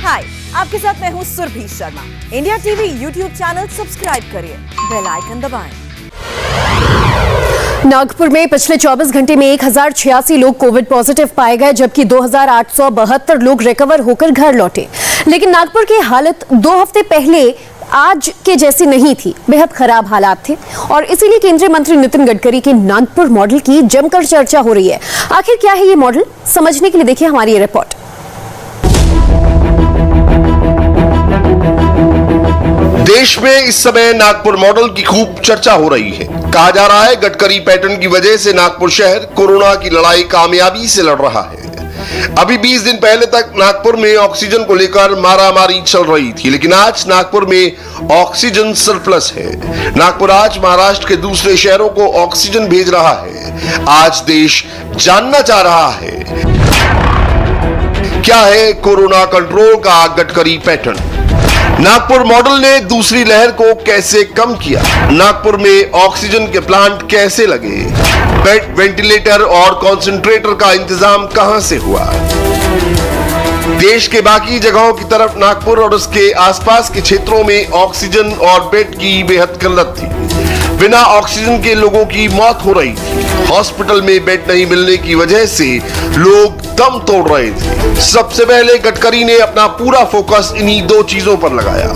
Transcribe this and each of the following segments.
हाय, आपके साथ मैं हूँ Surbhi Sharma. India TV YouTube channel subscribe करिए, बेल आइकन दबाएं। नागपुर में पिछले 24 घंटे में 1086 लोग कोविड पॉजिटिव पाए गए, जबकि 2872 लोग रिकवर होकर घर लौटे। लेकिन नागपुर की हालत 2 हफ्ते पहले आज के जैसी नहीं थी, बेहद खराब हालात थे और इसीलिए केंद्रीय मंत्री नितिन गडकरी के नागपुर मॉडल की जमकर चर्चा हो रही है। आखिर क्या है ये मॉडल, समझने के लिए देखिए हमारी ये रिपोर्ट। देश में इस समय नागपुर मॉडल की खूब चर्चा हो रही है। कहा जा रहा है गडकरी पैटर्न की वजह से नागपुर शहर कोरोना की लड़ाई कामयाबी से लड़ रहा है। अभी 20 दिन पहले तक नागपुर में ऑक्सीजन को लेकर मारामारी चल रही थी, लेकिन आज नागपुर में ऑक्सीजन सरप्लस है। नागपुर आज महाराष्ट्र के दूसरे शहरों को ऑक्सीजन भेज रहा है। आज देश जानना चाह रहा है क्या है कोरोना कंट्रोल का गडकरी पैटर्न। नागपुर मॉडल ने दूसरी लहर को कैसे कम किया, नागपुर में ऑक्सीजन के प्लांट कैसे लगे, बेड, वेंटिलेटर और कंसंट्रेटर का इंतजाम कहां से हुआ। देश के बाकी जगहों की तरफ नागपुर और उसके आसपास के क्षेत्रों में ऑक्सीजन और बेड की बेहद किल्लत थी। बिना ऑक्सीजन के लोगों की मौत हो रही थी। हॉस्पिटल में बेड नहीं मिलने की वजह से लोग दम तोड़ रहे थे। सबसे पहले गडकरी ने अपना पूरा फोकस इन्हीं 2 चीजों पर लगाया।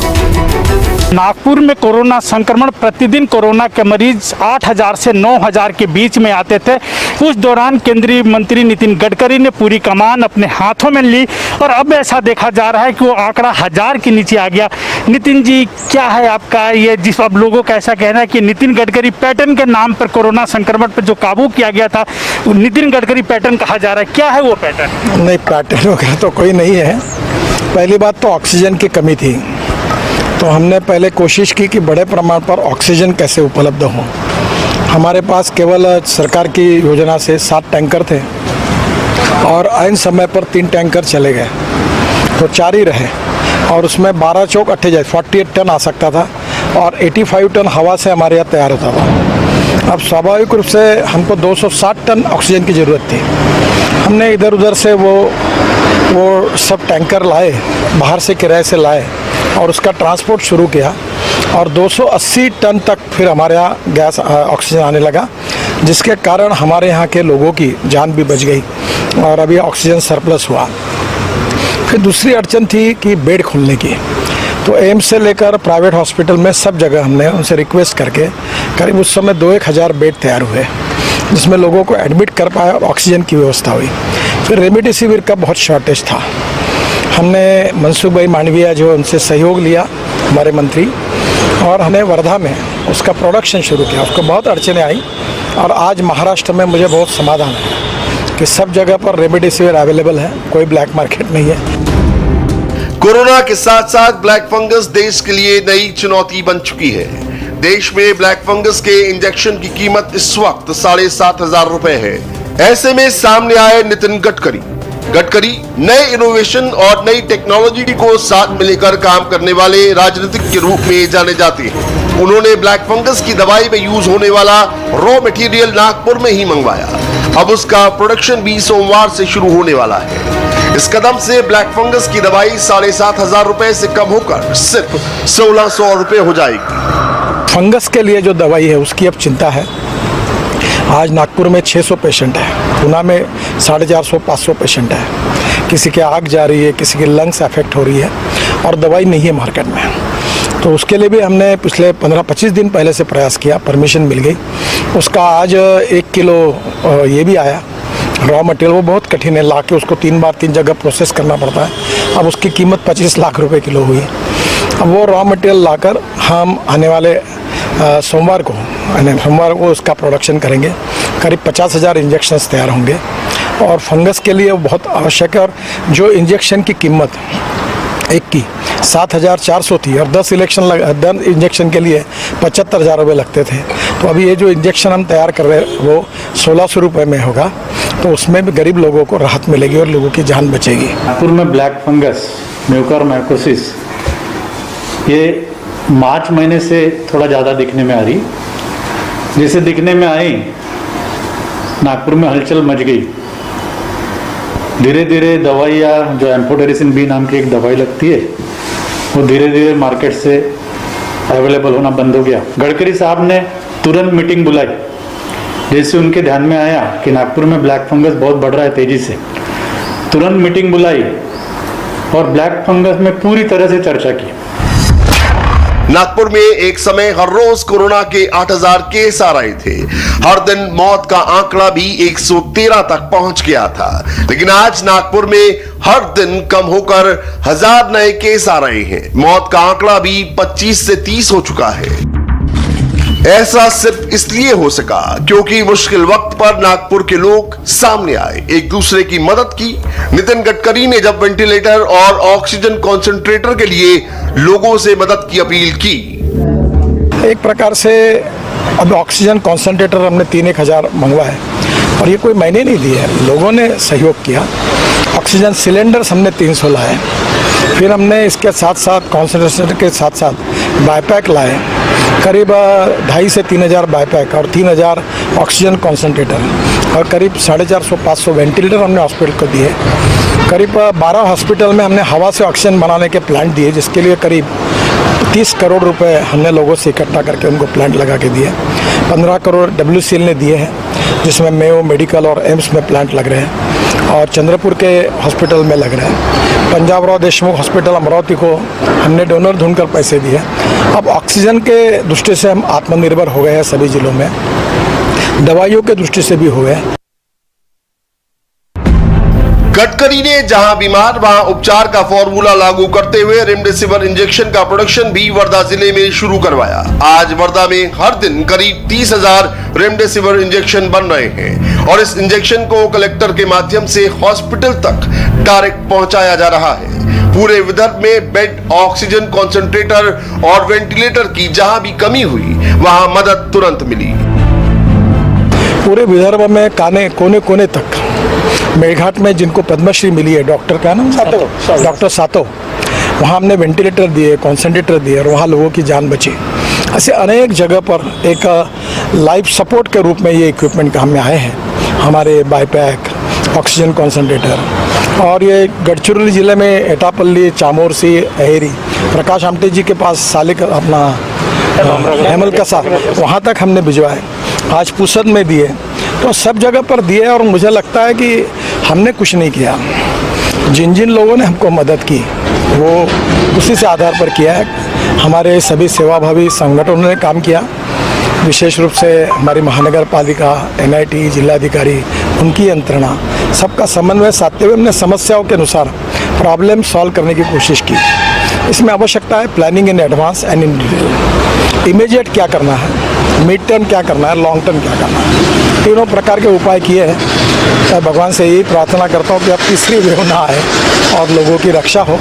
नागपुर में कोरोना संक्रमण, प्रतिदिन कोरोना के मरीज 8000 से 9000 के बीच में आते थे। उस दौरान केंद्रीय मंत्री नितिन गडकरी ने पूरी कमान अपने हाथों में ली और अब ऐसा देखा जा रहा है कि वो आंकड़ा 1000 के नीचे आ गया। नितिन जी, क्या है आपका ये, जिस अब लोगों का ऐसा कहना है कि नितिन गडकरी पैटर्न के नाम पर कोरोना संक्रमण पर जो काबू किया गया था, नितिन गडकरी पैटर्न कहा जा रहा है, क्या है वो पैटर्न? नहीं, पैटर्न वगैरह तो कोई नहीं है। पहली बात तो ऑक्सीजन की कमी थी, तो हमने पहले कोशिश की कि बड़े प्रमाण पर ऑक्सीजन कैसे उपलब्ध हो। हमारे पास केवल सरकार की योजना से 7 टैंकर थे और ऐन समय पर 3 टैंकर चले गए, तो 4 ही रहे और उसमें 12 चौक 48 टन आ सकता था और 85 टन हवा से हमारे यहाँ तैयार होता था। अब स्वाभाविक रूप से हमको 260 टन ऑक्सीजन की ज़रूरत थी। हमने इधर उधर से वो सब टैंकर लाए, बाहर से किराए से लाए और उसका ट्रांसपोर्ट शुरू किया और 280 टन तक फिर हमारे यहाँ गैस ऑक्सीजन आने लगा, जिसके कारण हमारे यहाँ के लोगों की जान भी बच गई और अभी ऑक्सीजन सरप्लस हुआ। फिर दूसरी अड़चन थी कि बेड खोलने की, तो एम्स से लेकर प्राइवेट हॉस्पिटल में सब जगह हमने उनसे रिक्वेस्ट करके करीब उस समय 2-1 हज़ार बेड तैयार हुए, जिसमें लोगों को एडमिट कर पाया और ऑक्सीजन की व्यवस्था हुई। फिर रेमडेसिविर का बहुत शॉर्टेज था। हमने मनसुख भाई मांडविया जो उनसे सहयोग लिया, हमारे मंत्री, और हमने वर्धा में उसका प्रोडक्शन शुरू किया। उसको बहुत अड़चनें आई और आज महाराष्ट्र में मुझे बहुत समाधान है कि सब जगह पर रेमडेसिविर अवेलेबल है, कोई ब्लैक मार्केट नहीं है। कोरोना के साथ साथ ब्लैक फंगस देश के लिए नई चुनौती बन चुकी है। देश में ब्लैक फंगस के इंजेक्शन की कीमत इस वक्त 7500 रुपए है। ऐसे में सामने आए नितिन गडकरी नए इनोवेशन और नई टेक्नोलॉजी को साथ में लेकर काम करने वाले राजनीतिक के रूप में जाने जाते हैं। उन्होंने ब्लैक फंगस की दवाई में यूज होने वाला रॉ मटेरियल नागपुर में ही मंगवाया। अब उसका प्रोडक्शन भी सोमवार से शुरू होने वाला है। इस कदम से ब्लैक फंगस की दवाई 7500 रुपए से कम होकर सिर्फ 1600 रुपए हो जाएगी। फंगस के लिए जो दवाई है उसकी अब चिंता है। आज नागपुर में 600 पेशेंट है, पुणे में 450-500 पेशेंट है। किसी के आग जा रही है, किसी की लंग्स अफेक्ट हो रही है और दवाई नहीं है मार्केट में। तो उसके लिए भी हमने पिछले 15-25 दिन पहले से प्रयास किया, परमिशन मिल गई। उसका आज 1 किलो ये भी आया रॉ मटेरियल। वो बहुत कठिन है, ला के उसको 3 बार 3 जगह प्रोसेस करना पड़ता है। अब उसकी कीमत 25 लाख रुपए किलो हुई। अब वो रॉ मटेरियल लाकर हम आने वाले सोमवार को उसका प्रोडक्शन करेंगे। करीब 50,000 इंजेक्शन्स तैयार होंगे और फंगस के लिए वो बहुत आवश्यक है। और जो इंजेक्शन की कीमत एक की 7400 थी और 10 इंजेक्शन के लिए 75,000 रुपये लगते थे, तो अभी ये जो इंजेक्शन हम तैयार कर रहे हैं वो 1600 रुपये में होगा, तो उसमें भी गरीब लोगों को राहत मिलेगी और लोगों की जान बचेगी। नागपुर में ब्लैक फंगस, म्यूकरमाइकोसिस, ये मार्च महीने से थोड़ा ज़्यादा दिखने में आ रही। जैसे दिखने में आई, नागपुर में हलचल मच गई। धीरे धीरे दवाइयाँ जो एम्फोटेरिसिन बी नाम की एक दवाई लगती है वो धीरे धीरे मार्केट से अवेलेबल होना बंद हो गया। गडकरी साहब ने तुरंत मीटिंग बुलाई। जैसे उनके ध्यान में आया कि नागपुर में ब्लैक फंगस बहुत बढ़ रहा है तेजी से, तुरंत मीटिंग बुलाई और ब्लैक फंगस में पूरी तरह से चर्चा की। नागपुर में एक समय हर रोज कोरोना के 8000 केस आ रहे थे। हर दिन मौत का आंकड़ा भी 113 तक पहुंच गया था। लेकिन आज नागपुर में हर दिन कम होकर 1000 नए केस आ रहे हैं। मौत का आंकड़ा भी 25 से 30 हो चुका है। ऐसा सिर्फ इसलिए हो सका क्योंकि मुश्किल वक्त पर नागपुर के लोग सामने आए, एक दूसरे की मदद की। नितिन गडकरी ने जब वेंटिलेटर और ऑक्सीजन कॉन्सेंट्रेटर के लिए लोगों से मदद की अपील की। एक प्रकार से अब ऑक्सीजन कॉन्सेंट्रेटर हमने 3-1000 मंगवाए और ये कोई मैंने नहीं दिए, लोगों ने सहयोग किया। ऑक्सीजन सिलेंडर्स हमने 300 लाए, फिर हमने इसके साथ साथ कॉन्सेंट्रेटर के साथ साथ बाईपैक लाए, करीब 2,500 से 3,000 बाईपैक और 3,000 ऑक्सीजन कॉन्सेंट्रेटर और करीब 450-500 वेंटिलेटर हमने हॉस्पिटल को दिए। करीब 12 हॉस्पिटल में हमने हवा से ऑक्सीजन बनाने के प्लांट दिए, जिसके लिए करीब 30 करोड़ रुपए हमने लोगों से इकट्ठा करके उनको प्लांट लगा के दिए। 15 करोड़ WCL ने दिए हैं, जिसमें मेयो मेडिकल और एम्स में प्लांट लग रहे हैं और चंद्रपुर के हॉस्पिटल में लग रहे हैं। पंजाब राव देशमुख हॉस्पिटल अमरावती को हमने डोनर ढूंढकर पैसे दिए। अब ऑक्सीजन के दृष्टि से हम आत्मनिर्भर हो गए हैं सभी जिलों में, दवाइयों के दृष्टि से भी हुए। गडकरी ने जहां बीमार वहां उपचार का फॉर्मूला लागू करते हुए रेमडेसिविर इंजेक्शन का प्रोडक्शन भी वर्धा जिले में शुरू करवाया। आज वर्धा में हर दिन करीब 30,000 रेमडेसिविर इंजेक्शन बन रहे हैं और इस इंजेक्शन को कलेक्टर के माध्यम से हॉस्पिटल तक डायरेक्ट पहुंचाया जा रहा है। पूरे विदर्भ में बेड, ऑक्सीजन कॉन्सेंट्रेटर और वेंटिलेटर की जहां भी कमी हुई वहां मदद तुरंत मिली। पूरे विदर्भ में कोने कोने तक मेघाट में जिनको पद्मश्री मिली है, डॉक्टर का नाम डॉक्टर सातो, वहाँ हमने वेंटिलेटर दिए, कॉन्सेंट्रेटर दिए और वहाँ लोगों की जान बची। ऐसे अनेक जगह पर एक लाइफ सपोर्ट के रूप में ये इक्विपमेंट काम में आए हैं। हमारे बाईपैक, ऑक्सीजन कॉन्सेंट्रेटर और ये गढ़चिरौली जिले में एटापल्ली, चामोरसी, अहेरी, प्रकाश आमटे जी के पास सालिक अपना हेमल कसा, वहाँ तक हमने भिजवाए। आज पुसद में दिए, तो सब जगह पर दिए और मुझे लगता है कि हमने कुछ नहीं किया। जिन जिन लोगों ने हमको मदद की वो उसी से आधार पर किया है। हमारे सभी सेवाभावी संगठनों ने काम किया, विशेष रूप से हमारी महानगर पालिका, NIT, जिलाधिकारी, उनकी यंत्रणा, सबका समन्वय साधते हुए हमने समस्याओं के अनुसार प्रॉब्लम सॉल्व करने की कोशिश की। इसमें आवश्यकता है planning in advance and in detail. Immediate क्या करना है, मिड टर्म क्या करना है, लॉन्ग टर्म क्या करना है, तीनों प्रकार के उपाय किए हैं। मैं भगवान से यही प्रार्थना करता हूँ कि अब तीसरी वेव ना आए और लोगों की रक्षा हो।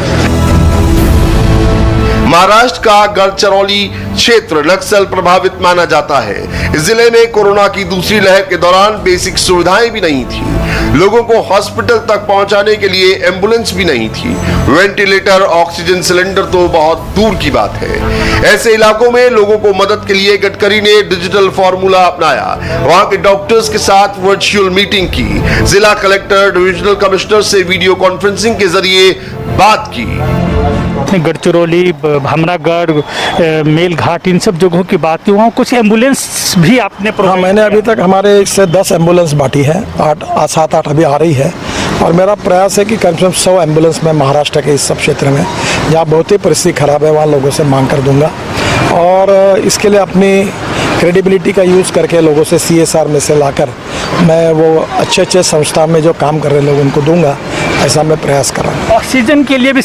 महाराष्ट्र का गढ़चिरौली क्षेत्र नक्सल प्रभावित माना जाता है। इस जिले में कोरोना की दूसरी लहर के दौरान बेसिक सुविधाएं भी नहीं थी। लोगों को हॉस्पिटल तक पहुंचाने के लिए एम्बुलेंस भी नहीं थी। वेंटिलेटर, ऑक्सीजन सिलेंडर तो बहुत दूर की बात है। ऐसे इलाकों में लोगों को मदद के लिए गडकरी ने डिजिटल फॉर्मूला अपनाया। वहां के डॉक्टर्स के साथ वर्चुअल मीटिंग की, जिला कलेक्टर, डिविजनल कमिश्नर से वीडियो कॉन्फ्रेंसिंग के जरिए बात की। गढ़चिरौली, भमरागढ़, मेलघाट, इन सब जगहों की बात की, वहाँ कुछ एम्बुलेंस भी आपने मैंने अभी तक हमारे से 10 एम्बुलेंस बांटी है, 7-8 अभी आ रही है और मेरा प्रयास है कि कम से कम 100 एम्बुलेंस में महाराष्ट्र के इस सब क्षेत्र में जहाँ बहुत ही परिस्थिति खराब है वहाँ लोगों से मांग कर दूंगा और इसके लिए अपनी क्रेडिबिलिटी का यूज़ करके लोगों से CSR में से लाकर मैं वो अच्छे संस्था में जो काम कर रहे लोग उनको दूंगा, ऐसा मैं प्रयास कर रहा हूँ। ऑक्सीजन के लिए भी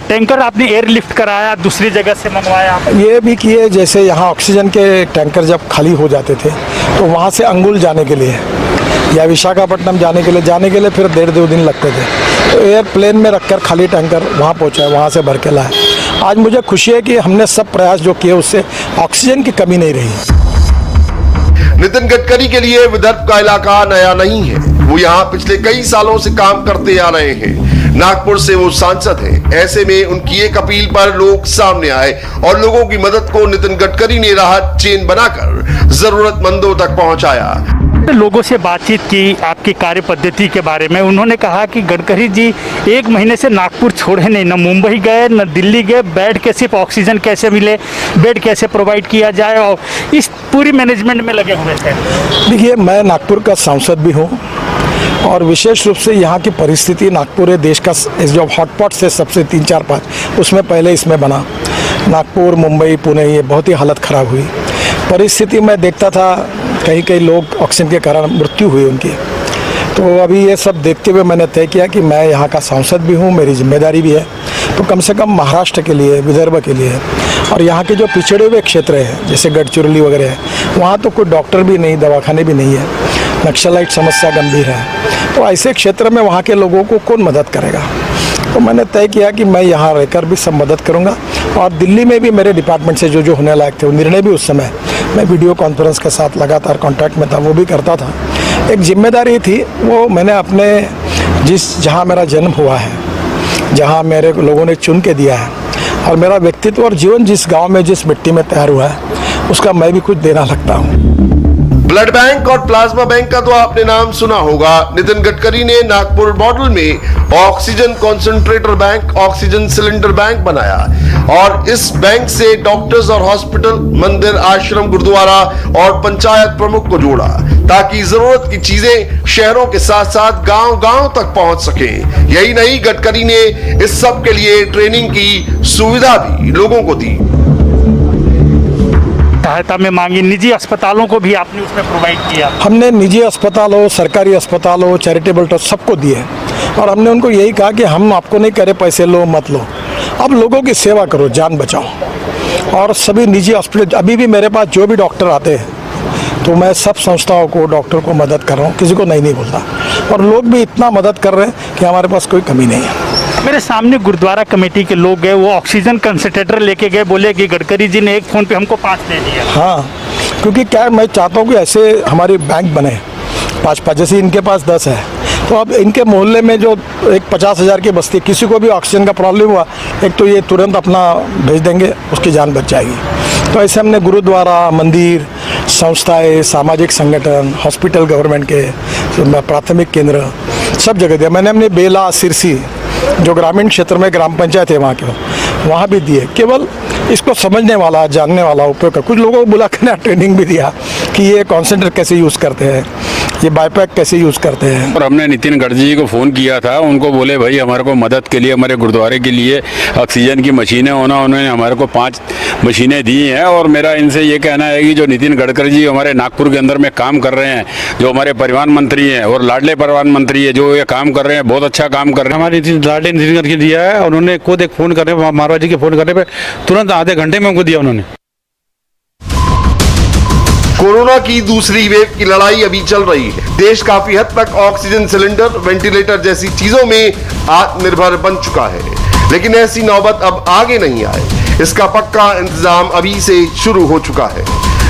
टैंकर आपने एयरलिफ्ट कराया, दूसरी जगह से मंगवाया? ये भी किए, जैसे यहाँ ऑक्सीजन के टैंकर जब खाली हो जाते थे तो वहाँ से अंगुल जाने के लिए या विशाखापट्टनम जाने के लिए फिर 1.5-2 दिन लगते थे, तो एयरप्लेन में रखकर खाली टैंकर वहाँ पहुँचाए, वहाँ से भर के लाए। आज मुझे खुशी है कि हमने सब प्रयास जो किए उससे ऑक्सीजन की कमी नहीं रही। नितिन गडकरी के लिए विदर्भ का इलाका नया नहीं है। वो यहाँ पिछले कई सालों से काम करते आ रहे हैं। नागपुर से वो सांसद हैं। ऐसे में उनकी एक अपील पर लोग सामने आए और लोगों की मदद को नितिन गडकरी ने राहत चेन बनाकर जरूरतमंदों तक पहुंचाया। लोगों से बातचीत की आपकी कार्य पद्धति के बारे में। उन्होंने कहा कि गडकरी जी 1 महीने से नागपुर छोड़े नहीं, न मुंबई गए न दिल्ली गए, बैठ के सिर्फ ऑक्सीजन कैसे मिले, बेड कैसे प्रोवाइड किया जाए, और इस पूरी मैनेजमेंट में लगे हुए थे। देखिए, मैं नागपुर का सांसद भी हूँ और विशेष रूप से यहाँ की परिस्थिति, नागपुर देश का जो हॉटपॉट से सबसे 3, 4, 5 उसमें पहले इसमें बना। नागपुर, मुंबई, पुणे, ये बहुत ही हालत ख़राब हुई। परिस्थिति मैं देखता था, कई कई लोग ऑक्सीजन के कारण मृत्यु हुई उनकी। तो अभी ये सब देखते हुए मैंने तय किया कि मैं यहाँ का सांसद भी हूँ, मेरी जिम्मेदारी भी है, तो कम से कम महाराष्ट्र के लिए, विदर्भ के लिए और यहाँ के जो पिछड़े हुए क्षेत्र हैं जैसे गढ़चिरौली वगैरह है, वहाँ तो कोई डॉक्टर भी नहीं, दवाखाने भी नहीं है, नक्सलाइट समस्या गंभीर है, तो ऐसे क्षेत्र में वहाँ के लोगों को कौन मदद करेगा। तो मैंने तय किया कि मैं यहाँ रहकर भी सब मदद करूँगा और दिल्ली में भी मेरे डिपार्टमेंट से जो होने लायक थे वो निर्णय भी उस समय मैं वीडियो कॉन्फ्रेंस के साथ लगातार कांटेक्ट में था, वो भी करता था। एक जिम्मेदारी थी, वो मैंने अपने जहाँ मेरा जन्म हुआ है, जहाँ मेरे लोगों ने चुन के दिया है और मेरा व्यक्तित्व और जीवन जिस गांव में, जिस मिट्टी में तैयार हुआ है, उसका मैं भी कुछ देना लगता हूँ। ब्लड बैंक और प्लाज्मा बैंक का तो आपने नाम सुना होगा। नितिन गडकरी ने नागपुर मॉडल में oxygen concentrator bank, oxygen cylinder bank बनाया और इस बैंक से डॉक्टर्स और हॉस्पिटल, मंदिर, आश्रम, गुरुद्वारा और पंचायत प्रमुख को जोड़ा ताकि जरूरत की चीजें शहरों के साथ साथ गांव-गांव तक पहुंच सके। यही नहीं, गडकरी ने इस सब के लिए ट्रेनिंग की सुविधा भी लोगों को दी। सहायता में मांगी, निजी अस्पतालों को भी आपने उसमें प्रोवाइड किया। हमने निजी अस्पताल हो, सरकारी अस्पताल हो, चैरिटेबल ट्रस्ट सबको दिए और हमने उनको यही कहा कि हम आपको नहीं कह रहे पैसे लो मत लो, अब लोगों की सेवा करो, जान बचाओ। और सभी निजी हॉस्पिटल, अभी भी मेरे पास जो भी डॉक्टर आते हैं तो मैं सब संस्थाओं को, डॉक्टर को मदद कर रहा हूँ, किसी को नहीं बोलता और लोग भी इतना मदद कर रहे हैं कि हमारे पास कोई कमी नहीं है। मेरे सामने गुरुद्वारा कमेटी के लोग गए, वो ऑक्सीजन कंसंट्रेटर लेके गए, बोले कि गडकरी जी ने एक फ़ोन पे हमको 5 दे दिया। हाँ, क्योंकि क्या मैं चाहता हूँ कि ऐसे हमारी बैंक बने 5-5, जैसे इनके पास 10 है, तो अब इनके मोहल्ले में जो एक 50,000 की बस्ती, किसी को भी ऑक्सीजन का प्रॉब्लम हुआ, एक तो ये तुरंत अपना भेज देंगे, उसकी जान बच जाएगी। तो ऐसे हमने गुरुद्वारा, मंदिर, संस्थाएं, सामाजिक संगठन, हॉस्पिटल, गवर्नमेंट के प्राथमिक केंद्र सब जगह दिया। मैंने अपने बेला, सिरसी जो ग्रामीण क्षेत्र में ग्राम पंचायत है वहाँ भी दिए। केवल इसको समझने वाला, जानने वाला उपयोग का, कुछ लोगों को बुला कर ट्रेनिंग भी दिया कि ये कॉन्सेंट्रेटर कैसे यूज़ करते हैं, ये बाईपैक कैसे यूज़ करते हैं। और हमने नितिन गडकरी जी को फ़ोन किया था, उनको बोले भाई हमारे को मदद के लिए, हमारे गुरुद्वारे के लिए ऑक्सीजन की मशीनें होना, उन्होंने हमारे को 5 मशीनें दी हैं। और मेरा इनसे ये कहना है कि जो नितिन गडकरी जी हमारे नागपुर के अंदर में काम कर रहे हैं, जो हमारे परिवहन मंत्री हैं और लाडले परिवहन मंत्री है, जो ये काम कर रहे हैं, बहुत अच्छा काम कर रहे हैं। हमारे लाडले नितिन गडकरी दिया है, उन्होंने खुद एक फ़ोन करने, मारवाड़ी जी के फ़ोन करने पर तुरंत आधे घंटे में हमको दिया उन्होंने। कोरोना की दूसरी वेव की लड़ाई अभी चल रही है। देश काफी हद तक ऑक्सीजन सिलेंडर, वेंटिलेटर जैसी चीजों में आत्मनिर्भर बन चुका है, लेकिन ऐसी नौबत अब आगे नहीं आए, इसका पक्का इंतजाम अभी से शुरू हो चुका है।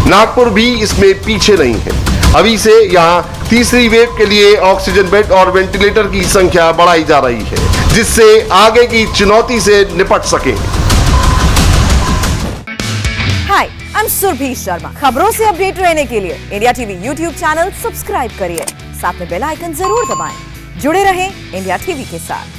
नागपुर भी इसमें पीछे नहीं है। अभी से यहाँ तीसरी वेव के लिए ऑक्सीजन बेड और वेंटिलेटर की संख्या बढ़ाई जा रही है, जिससे आगे की चुनौती से निपट सके। हाय, आई एम सुरभि शर्मा। खबरों से अपडेट रहने के लिए India TV YouTube channel subscribe करिए, साथ में बेल आइकन जरूर दबाएं। जुड़े रहें इंडिया टीवी के साथ।